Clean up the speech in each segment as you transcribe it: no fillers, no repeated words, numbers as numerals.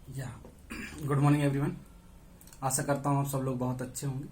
या good morning everyone. आशा करता हूँ आप सब लोग बहुत अच्छे होंगे।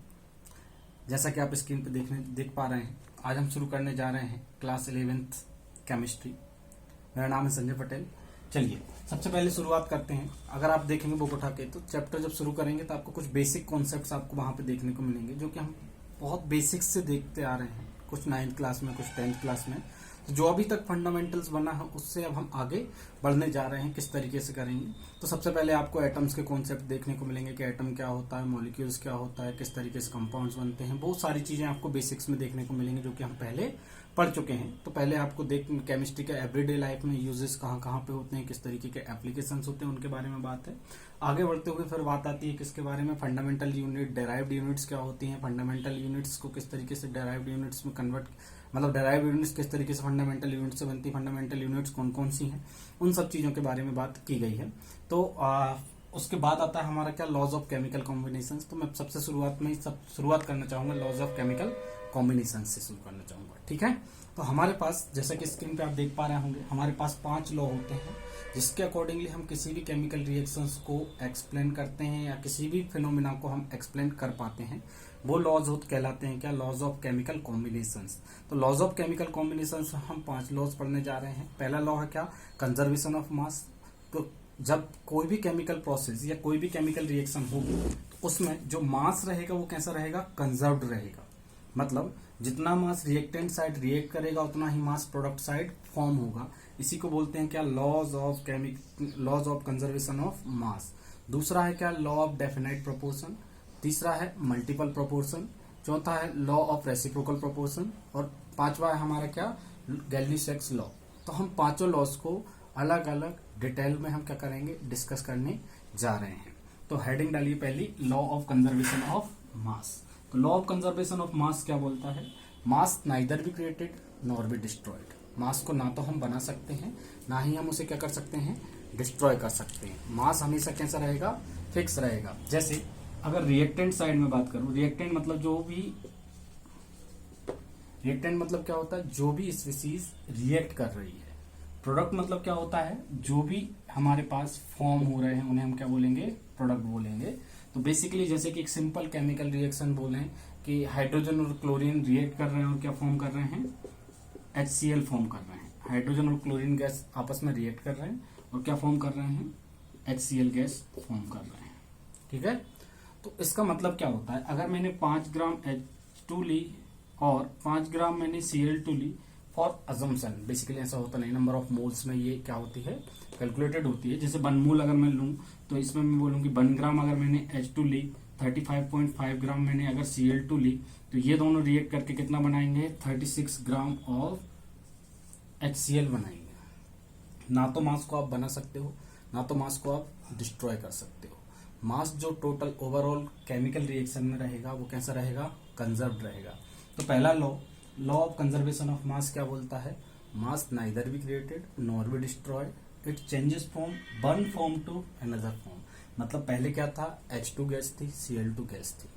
जैसा कि आप स्क्रीन पे देख पा रहे हैं, आज हम शुरू करने जा रहे हैं क्लास 11th केमिस्ट्री। मेरा नाम है संजय पटेल। चलिए सबसे पहले शुरुआत करते हैं। अगर आप देखेंगे बुक उठा के तो चैप्टर जब शुरू करेंगे तो आपको कुछ बेसिक कॉन्सेप्ट्स आपको वहां पे देखने को मिलेंगे, जो कि हम बहुत बेसिक से देखते आ रहे हैं, कुछ 9th क्लास में, कुछ 10th क्लास में। तो जो अभी तक फंडामेंटल्स बना है उससे अब हम आगे बढ़ने जा रहे हैं, किस तरीके से करेंगे। तो सबसे पहले आपको एटम्स के कॉन्सेप्ट देखने को मिलेंगे कि एटम क्या होता है, मॉलिक्यूल्स क्या होता है, किस तरीके से कंपाउंड्स बनते हैं। बहुत सारी चीजें आपको बेसिक्स में देखने को मिलेंगी जो कि हम पहले पढ़ चुके हैं। तो पहले आपको केमिस्ट्री के एवरीडे लाइफ में यूजेस कहाँ कहाँ पे होते हैं, किस तरीके के एप्लीकेशंस होते हैं, उनके बारे में बात है। आगे बढ़ते हुए फिर बात आती है किसके बारे में, फंडामेंटल यूनिट, डेराइव्ड यूनिट्स क्या होती हैं, फंडामेंटल यूनिट्स को किस तरीके से डेराइव्ड यूनिट्स में कन्वर्ट, मतलब डेराइव्ड यूनिट्स किस तरीके से फंडामेंटल यूनिट से बनती है, फंडामेंटल यूनिट्स कौन कौन सी हैं, उन सब चीजों के बारे में बात की गई है। तो उसके बाद आता है हमारा क्या, लॉज ऑफ केमिकल कॉम्बिनेशन। तो मैं सबसे शुरुआत करना चाहूंगा लॉज ऑफ केमिकल कॉम्बिनेशन से शुरू करना चाहूंगा, ठीक है। तो हमारे पास, जैसा कि स्क्रीन पे आप देख पा रहे होंगे, हमारे पास 5 लॉ होते हैं जिसके अकॉर्डिंगली हम किसी भी केमिकल रिएक्शंस को एक्सप्लेन करते हैं या किसी भी फिनोमिना को हम एक्सप्लेन कर पाते हैं। वो लॉज कहलाते हैं क्या, लॉज ऑफ केमिकल कॉम्बिनेशंस। तो लॉज ऑफ केमिकल कॉम्बिनेशंस हम 5 लॉज पढ़ने जा रहे हैं। पहला लॉ है क्या, कंजर्वेशन ऑफ मास। तो जब कोई भी केमिकल प्रोसेस या कोई भी केमिकल रिएक्शन होगी तो उसमें जो मास रहेगा वो कैसा रहेगा, कंजर्व्ड रहेगा। मतलब जितना मास रिएक्टेंट साइड रिएक्ट करेगा उतना ही मास प्रोडक्ट साइड फॉर्म होगा। इसी को बोलते हैं क्या, laws of conservation of mass. दूसरा है क्या, लॉ ऑफ डेफिनाइट प्रोपोर्शन। तीसरा है मल्टीपल प्रोपोर्शन। चौथा है लॉ ऑफ रेसिप्रोकल प्रोपोर्शन। और पांचवा है हमारा क्या, गैलिली-सेक्स लॉ। तो हम पांचों लॉज को अलग अलग डिटेल में हम क्या करेंगे, डिस्कस करने जा रहे हैं। तो हेडिंग डालिए पहली, law of conservation of mass. तो law of conservation of mass क्या बोलता है, mass neither be created nor be destroyed. Mass को ना तो हम बना सकते हैं, ना ही हम उसे क्या कर सकते हैं, डिस्ट्रॉय कर सकते हैं। मास हमेशा कैसा रहेगा, फिक्स रहेगा। जैसे अगर रिएक्टेंट साइड में बात करूं, रिएक्टेंट मतलब क्या होता है, जो भी स्पीसीज रिएक्ट कर रही है। प्रोडक्ट मतलब क्या होता है, जो भी हमारे पास फॉर्म हो रहे हैं उन्हें हम क्या बोलेंगे, प्रोडक्ट बोलेंगे। तो बेसिकली जैसे कि एक सिंपल केमिकल रिएक्शन बोले कि हाइड्रोजन और क्लोरीन रिएक्ट कर रहे हैं और क्या फॉर्म कर रहे हैं, HCl फॉर्म कर रहे हैं। हाइड्रोजन और क्लोरीन गैस आपस में रिएक्ट कर रहे हैं और क्या फॉर्म कर रहे हैं, HCl गैस फॉर्म कर रहे हैं, ठीक है। तो इसका मतलब क्या होता है, अगर मैंने 5 ग्राम H2 ली और 5 ग्राम मैंने Cl2 Lee, for assumption, basically ऐसा होता नहीं, नंबर ऑफ मोल्स में ये क्या होती है, कैलकुलेटेड होती है। जैसे 1 मोल अगर मैं लूं तो इसमें मैं बोलूंगी 1 ग्राम अगर मैंने H2 ली, 35.5 ग्राम मैंने अगर Cl2 ली, तो ये दोनों रिएक्ट करके कितना बनाएंगे, 36 ग्राम ऑफ HCl बनाएंगे। ना तो मास को आप बना सकते हो, ना तो मास को आप डिस्ट्रॉय कर सकते हो। मास जो टोटल ओवरऑल केमिकल रिएक्शन में रहेगा वो कैसा रहेगा, कंजर्व्ड रहेगा। तो पहला law of conservation of mass क्या बोलता है, mass neither be created nor be destroyed, it changes from one form to another form. मतलब पहले क्या था, H2 गैस थी, Cl2 गैस थी,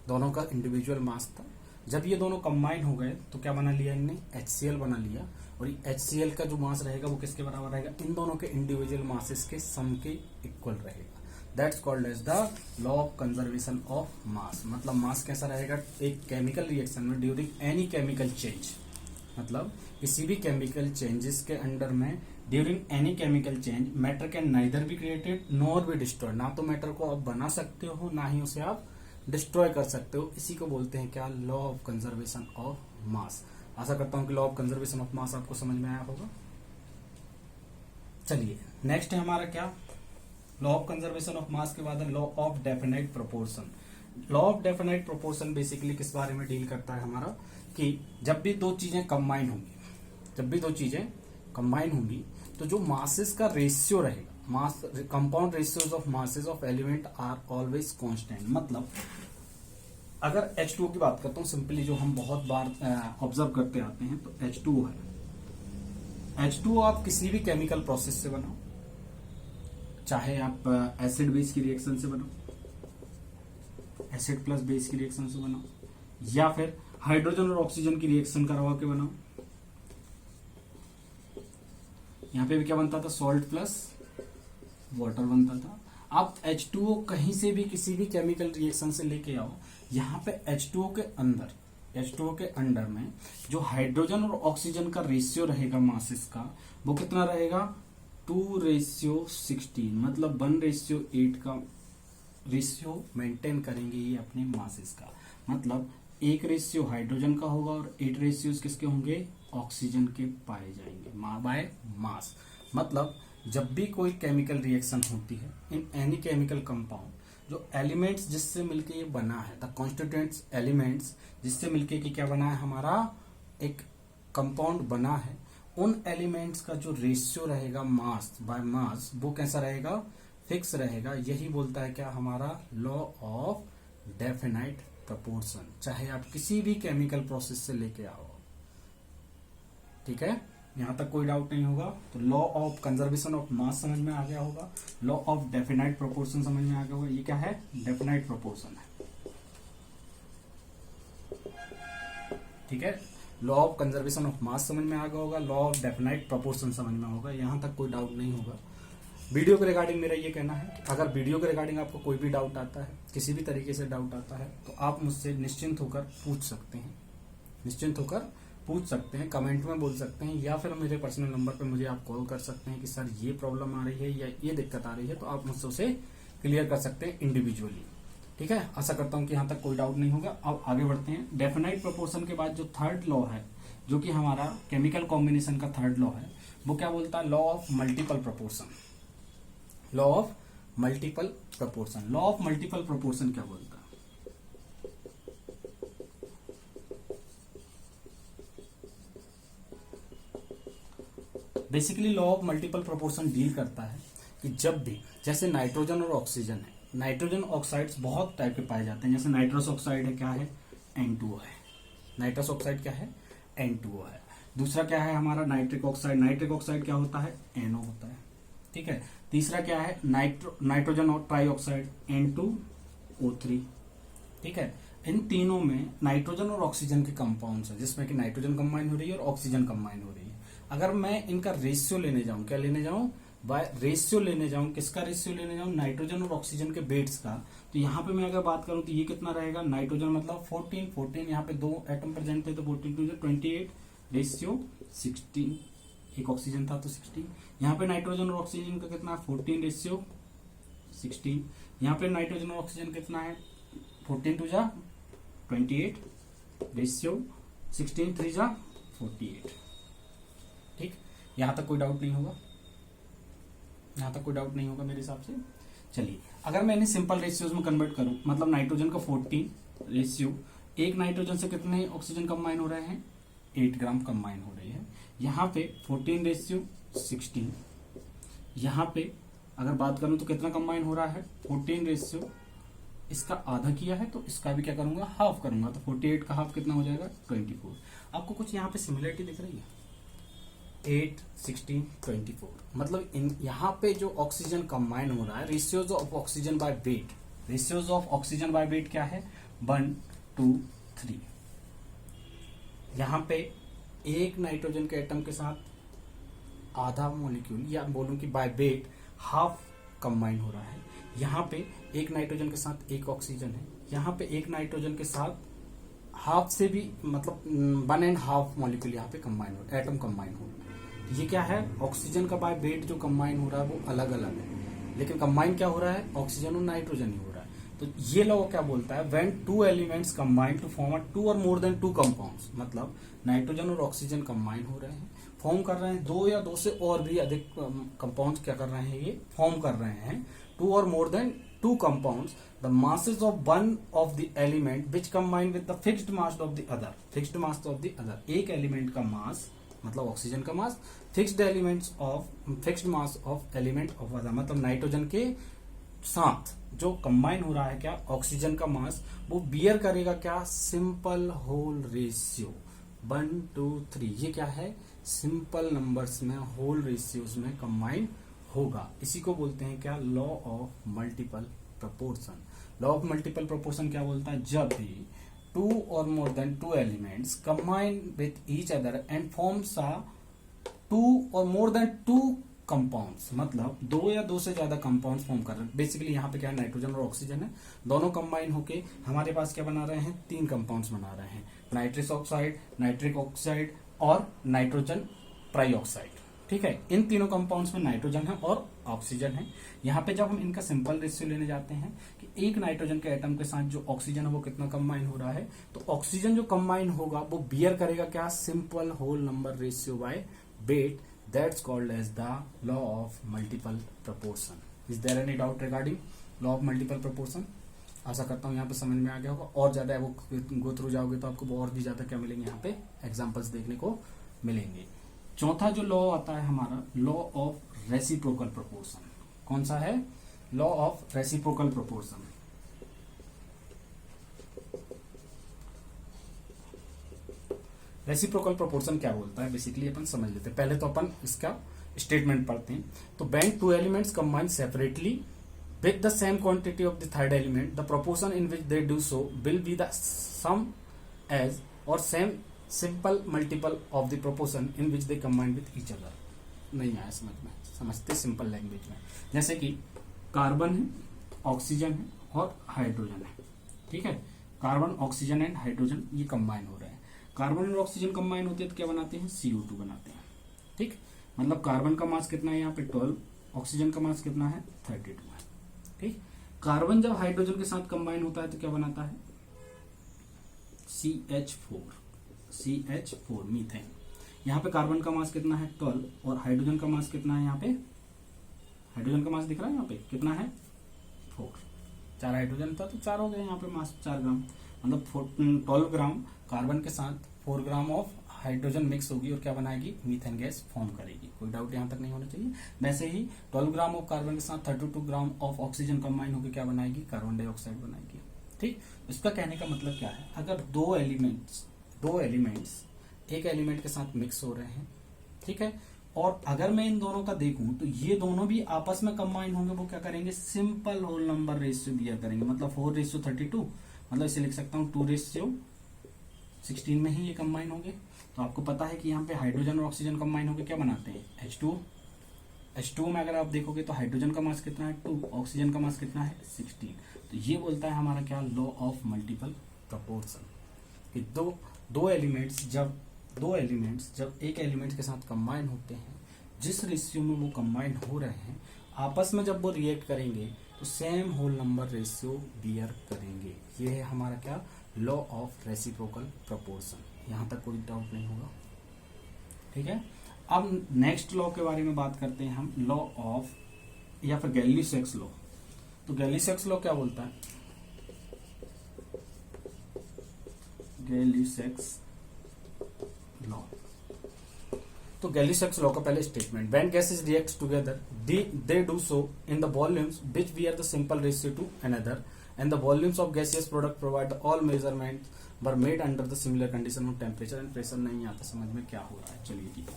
दोनों का इंडिविजुअल मास था। जब ये दोनों कंबाइन हो गए तो क्या बना लिया इनने, HCl बना लिया। और ये HCl का जो मास रहेगा वो किसके बराबर रहेगा, इन दोनों के इंडिविजुअल मासेस के सम के इक्वल रहेगा। That's called as the law of conservation of mass. मतलब मास कैसा रहेगा एक केमिकल रिएक्शन में ड्यूरिंग एनी केमिकल चेंज, मतलब किसी भी केमिकल चेंजेस के अंडर में during any chemical change matter can neither be created nor be destroyed. ना तो मैटर को आप बना सकते हो, ना ही उसे आप डिस्ट्रॉय कर सकते हो। इसी को बोलते हैं क्या, law of conservation of mass. आशा करता हूं कि law of conservation of mass आपको समझ में आया होगा। चलिए नेक्स्ट है हमारा क्या, लॉ ऑफ कंजर्वेशन ऑफ मास के बाद law of definite proportion. Law of definite proportion basically किस बारे में डील करता है हमारा, कि जब भी दो चीजें कंबाइन होंगी तो जो मासेस का रेशियो रहेगा, mass compound ratios of masses of element are always constant. मतलब अगर H2O की बात करता हूँ सिंपली, जो हम बहुत बार ऑब्जर्व करते आते हैं, तो H2O है। H2O आप किसी भी केमिकल प्रोसेस से बनाओ, चाहे आप एसिड बेस की रिएक्शन से बनाओ, एसिड प्लस बेस की रिएक्शन से बनाओ, या फिर हाइड्रोजन और ऑक्सीजन की रिएक्शन करवा के बनाओ। यहां पे भी क्या बनता था, सॉल्ट प्लस वाटर बनता था। आप H2O कहीं से भी किसी भी केमिकल रिएक्शन से लेके आओ, यहाँ पे H2O के अंडर में जो हाइड्रोजन और ऑक्सीजन का रेशियो रहेगा मासेस का, वो कितना रहेगा 2:16, मतलब 1:8 का रेशियो मेंटेन करेंगे ये अपने मासेस का। मतलब 1 रेशियो हाइड्रोजन का होगा और 8 रेशियोज किसके होंगे, ऑक्सीजन के पाए जाएंगे बाय मास। मतलब जब भी कोई केमिकल रिएक्शन होती है इन एनी केमिकल कंपाउंड, जो एलिमेंट्स जिससे मिलके ये बना है, द कॉन्स्टिट्यूएंट्स एलिमेंट्स जिससे मिलके कि क्या बना है, हमारा एक कंपाउंड बना है, उन एलिमेंट्स का जो रेशियो रहेगा मास बाय मास, वो कैसा रहेगा, फिक्स रहेगा। यही बोलता है क्या, हमारा लॉ ऑफ डेफिनाइट प्रोपोर्शन। चाहे आप किसी भी केमिकल प्रोसेस से लेके आओ, ठीक है, यहां तक कोई डाउट नहीं होगा। तो लॉ ऑफ कंजर्वेशन ऑफ मास समझ में आ गया होगा, लॉ ऑफ डेफिनाइट प्रोपोर्शन समझ में आ गया होगा। ये क्या है, डेफिनाइट प्रोपोर्शन है, ठीक है। लॉ ऑफ कंजर्वेशन ऑफ मास समझ में आ गया होगा, लॉ ऑफ डेफिनाइट प्रोपोर्शन समझ में होगा, यहां तक कोई डाउट नहीं होगा। वीडियो के रिगार्डिंग मेरा ये कहना है कि अगर वीडियो के रिगार्डिंग आपको कोई भी डाउट आता है, किसी भी तरीके से डाउट आता है, तो आप मुझसे निश्चिंत होकर पूछ सकते हैं, कमेंट में बोल सकते हैं, या फिर मेरे पर्सनल नंबर पे मुझे आप कॉल कर सकते हैं कि सर ये प्रॉब्लम आ रही है या ये दिक्कत आ रही है, तो आप मुझसे उसे क्लियर कर सकते हैं इंडिविजुअली, ठीक है। आशा करता हूं कि यहां तक कोई डाउट नहीं होगा। अब आगे बढ़ते हैं। डेफिनाइट प्रोपोर्शन के बाद जो थर्ड लॉ है, जो कि हमारा केमिकल कॉम्बिनेशन का थर्ड लॉ है, वो क्या बोलता है, law of multiple proportion. Law of multiple proportion क्या बोलता है, basically law of multiple proportion deal करता है कि जब भी, जैसे नाइट्रोजन और ऑक्सीजन है, नाइट्रोजन ऑक्साइड्स बहुत टाइप के पाए जाते हैं। जैसे नाइट्रस ऑक्साइड है, क्या है, N2O है। नाइट्रस ऑक्साइड क्या है, N2O है। दूसरा क्या है हमारा, नाइट्रिक ऑक्साइड क्या होता है, NO होता है, ठीक है। तीसरा क्या है, नाइट्रोजन और ट्राईऑक्साइड, N2O3, ठीक है। इन तीनों में नाइट्रोजन और ऑक्सीजन के कंपाउंड्स है, जिसमें कि नाइट्रोजन कंबाइन हो रही है और ऑक्सीजन कंबाइन हो रही है। अगर मैं इनका रेशियो लेने जाऊं, क्या लेने जाऊं, बाय रेशियो लेने जाऊं, किसका रेशियो लेने जाऊं, नाइट्रोजन और ऑक्सीजन के वेट्स का, तो यहाँ पे मैं अगर बात करूं तो ये कितना रहेगा, नाइट्रोजन मतलब 14, यहाँ पे 2 एटम प्रेजेंट थे तो 14 2 28 रेशियो 16, एक ऑक्सीजन था तो 16। यहाँ पे नाइट्रोजन और ऑक्सीजन का कितना है, 14 रेशियो 16। यहाँ पे नाइट्रोजन और ऑक्सीजन कितना है, 14 2 28 रेशियो 16 3 48, ठीक। यहां तक कोई डाउट नहीं होगा, मेरे हिसाब से। चलिए, अगर मैं इन्हें सिंपल रेशियोज में कन्वर्ट करूं, मतलब नाइट्रोजन का 14 रेशियो, एक नाइट्रोजन से कितने ऑक्सीजन कंबाइन हो रहे हैं, 8 ग्राम कंबाइन हो रही है। यहाँ पे 14 रेशियो 16, यहाँ पे अगर बात करूं तो कितना कंबाइन हो रहा है, 14 रेशियो, इसका आधा किया है तो इसका भी क्या करूंगा, हाफ करूंगा, तो 48 का हाफ कितना हो जाएगा, 24। आपको कुछ यहाँ पे सिमिलरिटी दिख रही है, 8 16 24, मतलब इन यहाँ पे जो ऑक्सीजन कंबाइन हो रहा है, ratios of oxygen by weight क्या है, 1 2 3। यहाँ पे एक नाइट्रोजन के एटम के साथ आधा मॉलिक्यूल, या बोलूं कि बाय वेट हाफ कंबाइन हो रहा है। यहाँ पे एक नाइट्रोजन के साथ एक ऑक्सीजन है, यहाँ पे एक नाइट्रोजन के साथ हाफ से भी, मतलब 1.5 मॉलिक्यूल यहाँ पे कंबाइन हो रहा है, एटम कंबाइन हो रहा है। ये क्या है, ऑक्सीजन का बाय वेट जो कंबाइन हो रहा है वो अलग अलग है, लेकिन कंबाइन क्या हो रहा है, ऑक्सीजन और नाइट्रोजन ही हो रहा है। तो ये लॉ क्या बोलता है, when 2 elements combine to form a 2 और मोर देन 2 कंपाउंड्स, मतलब नाइट्रोजन और ऑक्सीजन कंबाइन हो रहे हैं, फॉर्म कर रहे हैं 2 या 2 से और भी अधिक कंपाउंड्स, क्या कर रहे हैं, ये फॉर्म कर रहे हैं 2 और more than 2 compounds, the masses of one of the element which combine with the fixed mass of the other, एक एलिमेंट का मास मतलब ऑक्सीजन का mass, fixed mass of element of other, मतलब नाइट्रोजन के साथ जो कंबाइन हो रहा है क्या, ऑक्सीजन का मास, वो बियर करेगा क्या, सिंपल होल रेशियो 1 2 3। ये क्या है, सिंपल नंबर्स में होल रेशियोज में कंबाइन होगा। इसी को बोलते हैं क्या, लॉ ऑफ मल्टीपल प्रोपोर्शन क्या बोलता है, जब भी 2 और more than 2 elements combine with each other and forms 2 और मोर देन 2 कंपाउंड्स, मतलब दो या दो से ज्यादा कंपाउंड्स फॉर्म कर रहे हैं। बेसिकली यहाँ पे क्या है, नाइट्रोजन और ऑक्सीजन है, दोनों कंबाइन होके हमारे पास क्या बना रहे हैं, तीन कंपाउंड्स बना रहे हैं, नाइट्रस ऑक्साइड, नाइट्रिक ऑक्साइड और नाइट्रोजन ट्राइऑक्साइड। ठीक है, इन तीनों कंपाउंड्स में नाइट्रोजन है और ऑक्सीजन है। यहाँ पे जब हम इनका सिंपल रेशियो लेने जाते हैं कि एक नाइट्रोजन के एटम के साथ जो ऑक्सीजन है वो कितना कंबाइन हो रहा है, तो ऑक्सीजन जो कंबाइन होगा वो बियर करेगा क्या, simple whole number ratio by weight, that's called as the law of multiple proportion. Is there any doubt regarding law of multiple proportion? आशा करता हूँ यहाँ पे समझ में आ गया होगा। और ज्यादा वो गो थ्रू जाओगे तो आपको और भी ज्यादा क्या मिलेंगे, यहाँ पे एग्जाम्पल्स देखने को मिलेंगे। चौथा जो लॉ आता है हमारा, लॉ ऑफ रेसिप्रोकल प्रोपोर्शन। कौन सा है, law of reciprocal proportion. Reciprocal proportion क्या बोलता है, बेसिकली अपन समझ लेते हैं। पहले तो अपन इसका स्टेटमेंट पढ़ते हैं। तो when two elements combine separately with the same quantity of the third element, the proportion in which they do so will be the sum as or same simple multiple of the proportion in which they combine with each other। नहीं आया समझ में, समझते simple language में। जैसे कि carbon है, oxygen है और हाइड्रोजन है। ठीक है, कार्बन, ऑक्सीजन एंड हाइड्रोजन ये कंबाइन हो रहे हैं। कार्बन और ऑक्सीजन कंबाइन होते हैं तो क्या बनाते हैं, CO2 बनाते हैं। ठीक, मतलब कार्बन का मास कितना है यहाँ पे 12, ऑक्सीजन का मास कितना है 32 है। ठीक, कार्बन जब हाइड्रोजन के साथ कंबाइन होता है तो क्या बनाता है, CH4 मीथेन। यहाँ पे कार्बन का मास कितना है 12 और हाइड्रोजन का मास कितना है, यहाँ पे हाइड्रोजन का मास दिख रहा है यहाँ पे कितना है 4। 4 हाइड्रोजन था तो 4 हो गए, यहाँ पे मास 4 ग्राम, मतलब 12 ग्राम कार्बन के साथ 4 ग्राम ऑफ हाइड्रोजन मिक्स होगी और क्या बनाएगी, मीथेन गैस फॉर्म करेगी। कोई डाउट यहाँ तक नहीं होना चाहिए। वैसे ही 12 ग्राम ऑफ कार्बन के साथ 32 ग्राम ऑफ ऑक्सीजन कंबाइन होकर क्या बनाएगी, कार्बन डाइऑक्साइड बनाएगी। ठीक, इसका कहने का मतलब क्या है, अगर दो एलिमेंट्स एक एलिमेंट के साथ मिक्स हो रहे हैं, ठीक है, और अगर मैं इन दोनों का देखूं तो ये दोनों भी आपस में कंबाइन होंगे, वो क्या करेंगे, simple whole number ratio bear करेंगे। मतलब 4:32, मतलब इसे लिख सकता हूँ 2:16 में ही ये कंबाइन होंगे। तो आपको पता है कि यहाँ पे हाइड्रोजन और ऑक्सीजन कंबाइन होकर क्या बनाते हैं, H2 में अगर आप देखोगे तो हाइड्रोजन का मास कितना है 2, ऑक्सीजन का मास कितना है 16। तो ये बोलता है हमारा क्या, लॉ ऑफ मल्टीपल प्रोपोर्शन, कि दो एलिमेंट्स जब एक एलिमेंट के साथ कंबाइन होते हैं, जिस रेशियो में वो कंबाइन हो रहे हैं, आपस में जब वो रिएक्ट करेंगे तो same whole number ratio bear करेंगे। ये है हमारा क्या, लॉ ऑफ रेसिप्रोकल प्रोपोर्शन। यहां तक कोई डाउट नहीं होगा। ठीक है, अब नेक्स्ट लॉ के बारे में बात करते हैं हम, लॉ ऑफ या फिर गैली-सेक्स लॉ। तो गैली-सेक्स लॉ क्या बोलता है, गैली-सेक्स लॉ। तो गैली-सेक्स लॉ का पहले statement, when gases react together they do so in the volumes which bear the simple ratio two another and the volumes of gaseous product provide all measurements were made under the similar condition of temperature and pressure। नहीं आता समझ में क्या हो रहा है, चलिए ठीक है।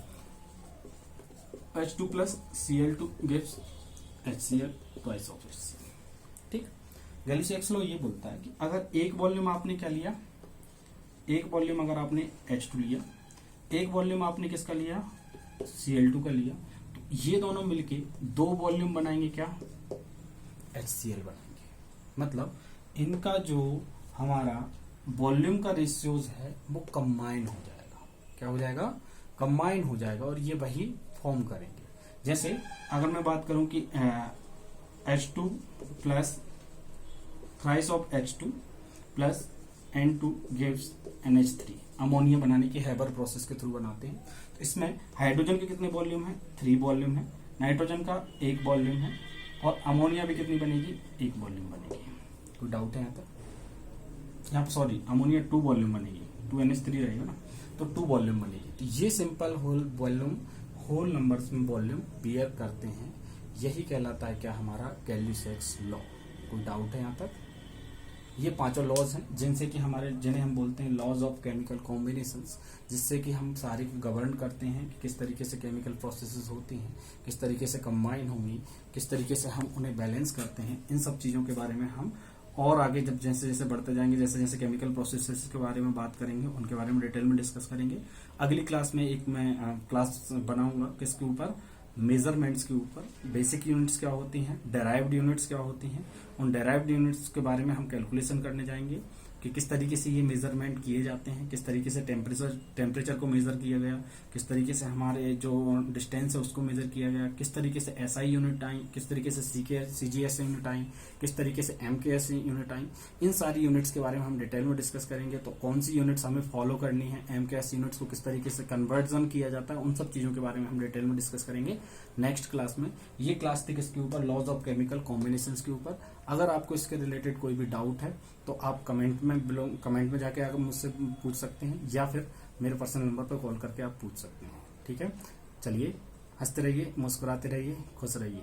H2 plus Cl2 gives HCl twice of HCl। ठीक, गैली-सेक्स लॉ ये बोलता है कि अगर एक वॉल्यूम आपने क्या लिया, एक वॉल्यूम अगर आपने H2 लिया, एक वॉल्यूम आपने किसका लिया, Cl2 का लिया, तो ये दोनों मिलके दो वॉल्यूम बनाएंगे क्या, HCl बनाएंगे। मतलब इनका जो हमारा वॉल्यूम का रेशियोज है वो कंबाइन हो जाएगा। क्या हो जाएगा, कंबाइन हो जाएगा, और ये वही फॉर्म करेंगे। जैसे अगर मैं बात करूं कि H2 plus thrice of H2 plus N2 gives NH3, ammonia बनाने की हैबर प्रोसेस के थ्रू बनाते हैं। तो इसमें हाइड्रोजन के कितने वॉल्यूम है, 3 वॉल्यूम है, नाइट्रोजन का 1 वॉल्यूम है, और अमोनिया भी कितनी बनेगी, 1 वॉल्यूम बनेगी। कोई डाउट है यहाँ तक, यहाँ पर सॉरी, अमोनिया 2 वॉल्यूम बनेगी, 2NH3 रहेगा ना, तो 2 वॉल्यूम बनेगी। तो ये सिंपल होल नंबर्स में वॉल्यूम बियर करते हैं, यही कहलाता है क्या, हमारा गैली-सेक्स लॉ। कोई डाउट है यहाँ तक? ये पांचों लॉज हैं जिन्हें हम बोलते हैं लॉज ऑफ केमिकल कॉम्बिनेशंस, जिससे कि हम सारी गवर्न करते हैं कि किस तरीके से केमिकल प्रोसेसेस होती हैं, किस तरीके से कंबाइन होंगी, किस तरीके से हम उन्हें बैलेंस करते हैं। इन सब चीज़ों के बारे में हम और आगे जब जैसे जैसे बढ़ते जाएंगे, जैसे जैसे केमिकल प्रोसेसेस के बारे में बात करेंगे, उनके बारे में डिटेल में डिस्कस करेंगे। अगली क्लास में एक मैं क्लास बनाऊंगा किसके ऊपर, मेजरमेंट्स के ऊपर बेसिक यूनिट्स क्या होती हैं, डेराइव्ड यूनिट्स क्या होती हैं, उन डेराइव्ड यूनिट्स के बारे में हम कैलकुलेशन करने जाएंगे कि किस तरीके से ये मेजरमेंट किए जाते हैं, किस तरीके से टेम्परेचर को मेजर किया गया, किस तरीके से हमारे जो डिस्टेंस है उसको मेजर किया गया, किस तरीके से एसआई यूनिट आई, किस तरीके से सीजीएस यूनिट आई, किस तरीके से एमकेएस यूनिट आई। इन सारी यूनिट्स के बारे में हम डिटेल में डिस्कस करेंगे। तो कौन सी यूनिट्स हमें फॉलो करनी है, एमकेएस यूनिट्स को किस तरीके से कन्वर्जन किया जाता है, उन सब चीजों के बारे में हम डिटेल में डिस्कस करेंगे नेक्स्ट क्लास में। ये क्लास थी किसके ऊपर, लॉज ऑफ केमिकल कॉम्बिनेशंस के ऊपर। अगर आपको इसके रिलेटेड कोई भी डाउट है तो आप कमेंट में जाके आकर मुझसे पूछ सकते हैं, या फिर मेरे पर्सनल नंबर पर कॉल करके आप पूछ सकते हैं। ठीक है, चलिए, हंसते रहिए, मुस्कुराते रहिए, खुश रहिए।